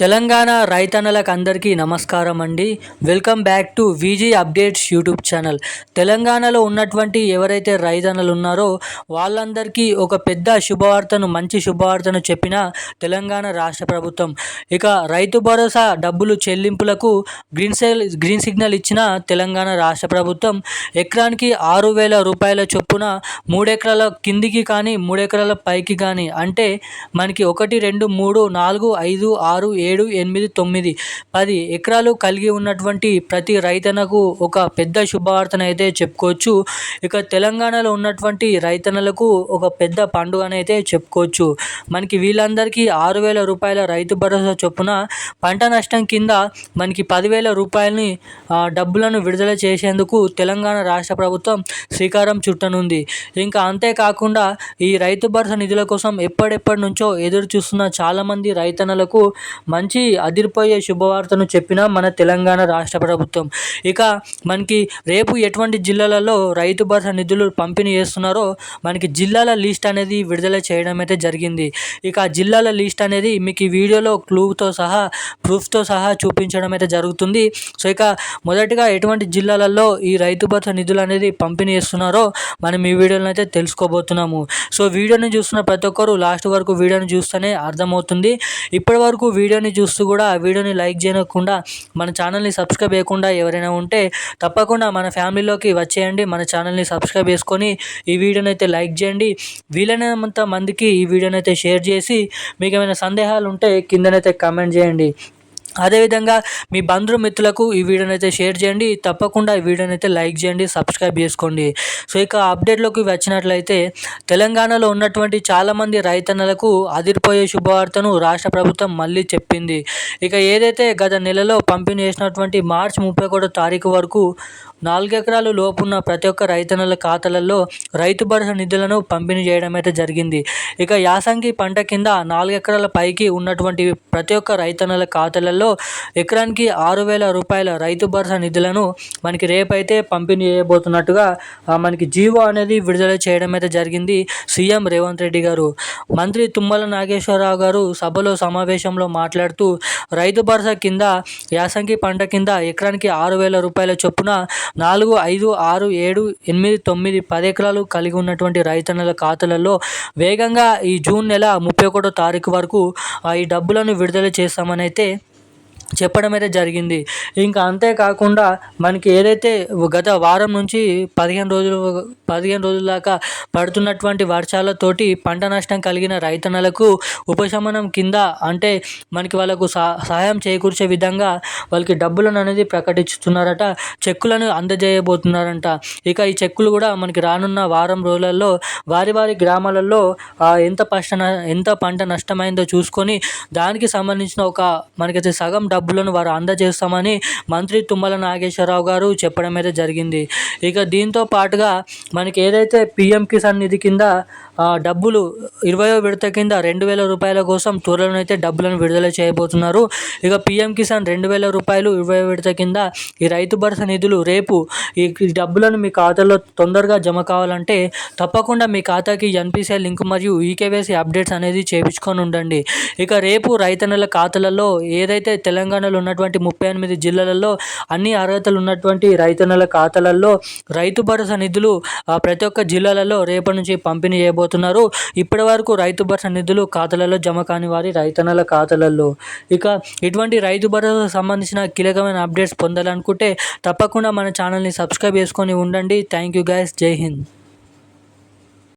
తెలంగాణ రైతన్నలకు అందరికీ నమస్కారం అండి. Welcome back to VG updates YouTube channel. తెలంగాణలో ఉన్నటువంటి ఎవరైతే రైతన్నలు ఉన్నారో వాళ్ళందరికీ ఒక పెద్ద శుభవార్తను, మంచి శుభవార్తను చెప్పిన తెలంగాణ రాష్ట్ర ప్రభుత్వం. ఇక రైతు భరోసా డబ్బులు చెల్లింపులకు గ్రీన్ సిగ్నల్ ఇచ్చిన తెలంగాణ రాష్ట్ర ప్రభుత్వం. ఎకరానికి 6,000 రూపాయల చొప్పున 3 ఎకరాల కిందికి కానీ 3 ఎకరాల పైకి కానీ, అంటే మనకి 1, 2, 3, 4, 5, 6, 7, 8, 9, 10 ఎకరాలు కలిగి ఉన్నటువంటి ప్రతి రైతన్నకు ఒక పెద్ద శుభవార్తనైతే చెప్పుకోవచ్చు. ఇక తెలంగాణలో ఉన్నటువంటి రైతన్నలకు ఒక పెద్ద పండుగనైతే చెప్పుకోవచ్చు. మనకి వీళ్ళందరికీ 6,000 రూపాయల రైతు భరోసా చొప్పున పంట నష్టం కింద మనకి 10,000 రూపాయలని డబ్బులను విడుదల చేసేందుకు తెలంగాణ రాష్ట్ర ప్రభుత్వం శ్రీకారం చుట్టనుంది. ఇంకా అంతేకాకుండా ఈ రైతు భరోసా నిధుల కోసం ఎప్పటి నుంచో ఎదురు చూస్తున్న చాలామంది రైతన్నలకు మంచి అదిరిపోయే శుభవార్తను చెప్పిన మన తెలంగాణ రాష్ట్ర ప్రభుత్వం. ఇక మనకి రేపు ఎటువంటి జిల్లాలలో రైతు భరోసా నిధులు పంపిణీ చేస్తున్నారో మనకి జిల్లాల లిస్ట్ అనేది విడుదల చేయడం అయితే జరిగింది. ఇక ఆ జిల్లాల లిస్ట్ అనేది మీకు ఈ వీడియోలో క్లూతో సహా, ప్రూఫ్తో సహా చూపించడం అయితే జరుగుతుంది. సో ఇక మొదటిగా ఎటువంటి జిల్లాలలో ఈ రైతు భరోసా నిధులు అనేది పంపిణీ చేస్తున్నారో మనం ఈ వీడియోలో అయితే తెలుసుకోబోతున్నాము. సో వీడియోని చూస్తున్న ప్రతి ఒక్కరు లాస్ట్ వరకు వీడియోని చూస్తేనే అర్థమవుతుంది. ఇప్పటి వరకు వీడియోని చూస్తూ కూడా ఆ వీడియోని లైక్ చేయకుండా మన ఛానల్ని సబ్స్క్రైబ్ చేయకుండా ఎవరైనా ఉంటే తప్పకుండా మన ఫ్యామిలీలోకి వచ్చేయండి. మన ఛానల్ని సబ్స్క్రైబ్ చేసుకొని ఈ వీడియోని అయితే లైక్ చేయండి. వీలైనంత మందికి ఈ వీడియోని అయితే షేర్ చేసి మీకు ఏమైనా సందేహాలు ఉంటే కిందనైతే కామెంట్ చేయండి. అదేవిధంగా మీ బంధుమిత్రులకు ఈ వీడియోని అయితే షేర్ చేయండి. తప్పకుండా ఈ వీడియోని అయితే లైక్ చేయండి, సబ్స్క్రైబ్ చేసుకోండి. సో ఇక అప్డేట్లోకి వచ్చినట్లయితే తెలంగాణలో ఉన్నటువంటి చాలామంది రైతన్నలకు అదిరిపోయే శుభవార్తను రాష్ట్ర ప్రభుత్వం మళ్ళీ చెప్పింది. ఇక ఏదైతే గత నెలలో పంపిణీ చేసినటువంటి మార్చి 31 తారీఖు వరకు 4 ఎకరాలు లోపున్న ప్రతి ఒక్క రైతన్నల ఖాతాలలో రైతు భరోసా నిధులను పంపిణీ చేయడం అయితే జరిగింది. ఇక యాసంగి పంట కింద 4 ఎకరాల పైకి ఉన్నటువంటి ప్రతి ఒక్క రైతన్నల ఖాతాలలో ఎకరానికి 6,000 రూపాయల రైతు భరోసా నిధులను మనకి రేపైతే పంపిణీ చేయబోతున్నట్టుగా మనకి జీవో అనేది విడుదల చేయడం అయితే జరిగింది సీఎం రేవంత్ రెడ్డి గారు. మంత్రి తుమ్మల నాగేశ్వరరావు గారు సభలో సమావేశంలో మాట్లాడుతూ రైతు భరోసా కింద యాసంగి పంట కింద ఎకరానికి 6,000 రూపాయల చొప్పున 4, 5, 6, 7, 8, 9, 10 ఎకరాలు కలిగి ఉన్నటువంటి రైతన్నల ఖాతాలలో వేగంగా ఈ జూన్ నెల 31 తారీఖు వరకు ఈ డబ్బులను విడుదల చేస్తామని అయితే చెప్పడం అయితే జరిగింది. ఇంకా అంతేకాకుండా మనకి ఏదైతే గత వారం నుంచి 15 రోజుల దాకా పడుతున్నటువంటి వర్షాలతోటి పంట నష్టం కలిగిన రైతన్నలకు ఉపశమనం కింద, అంటే మనకి వాళ్ళకు సహాయం చేకూర్చే విధంగా వాళ్ళకి డబ్బులను అనేది ప్రకటిస్తున్నారట. చెక్కులను అందజేయబోతున్నారంట. ఇక ఈ చెక్కులు కూడా మనకి రానున్న వారం రోజులలో వారి గ్రామాలలో ఎంత పంట నష్టమైందో చూసుకొని దానికి సంబంధించిన ఒక మనకైతే సగం డబ్బులను వారు అందజేస్తామని మంత్రి తుమ్మల నాగేశ్వరరావు గారు చెప్పడం అయితే జరిగింది. ఇక దీంతో పాటుగా మనకి ఏదైతే పీఎం కిసాన్ నిధి కింద డబ్బులు 20వ విడత కింద 2,000 రూపాయల కోసం త్వరలోనైతే డబ్బులను విడుదల చేయబోతున్నారు. ఇక పీఎం కిసాన్ 2,000 రూపాయలు 20వ విడత కింద ఈ రైతు భరోసా నిధులు రేపు ఈ డబ్బులను మీ ఖాతాలో తొందరగా జమ కావాలంటే తప్పకుండా మీ ఖాతాకి ఎన్పిసిఐ లింక్ మరియు ఈకేవైసీ అప్డేట్స్ అనేది చేయించుకొని ఉండండి. ఇక రేపు రైతన్నల ఖాతాలలో ఏదైతే తెలంగాణలో ఉన్నటువంటి 38 జిల్లాలలో అన్ని అర్హతలు ఉన్నటువంటి రైతన్నల ఖాతాలలో రైతు భరోసా నిధులు ప్రతి ఒక్క జిల్లాలలో రేపటి నుంచి పంపిణీ చేయబోతున్నారు. ఇప్పటి వరకు రైతు భరోసా నిధులు ఖాతాలలో జమ కాని వారి రైతన్నల ఖాతాలలో. ఇక ఇటువంటి రైతు భరోసా సంబంధించిన కీలకమైన అప్డేట్స్ పొందాలనుకుంటే తప్పకుండా మన ఛానల్ని సబ్స్క్రైబ్ చేసుకొని ఉండండి. Thank you guys. జై హింద్.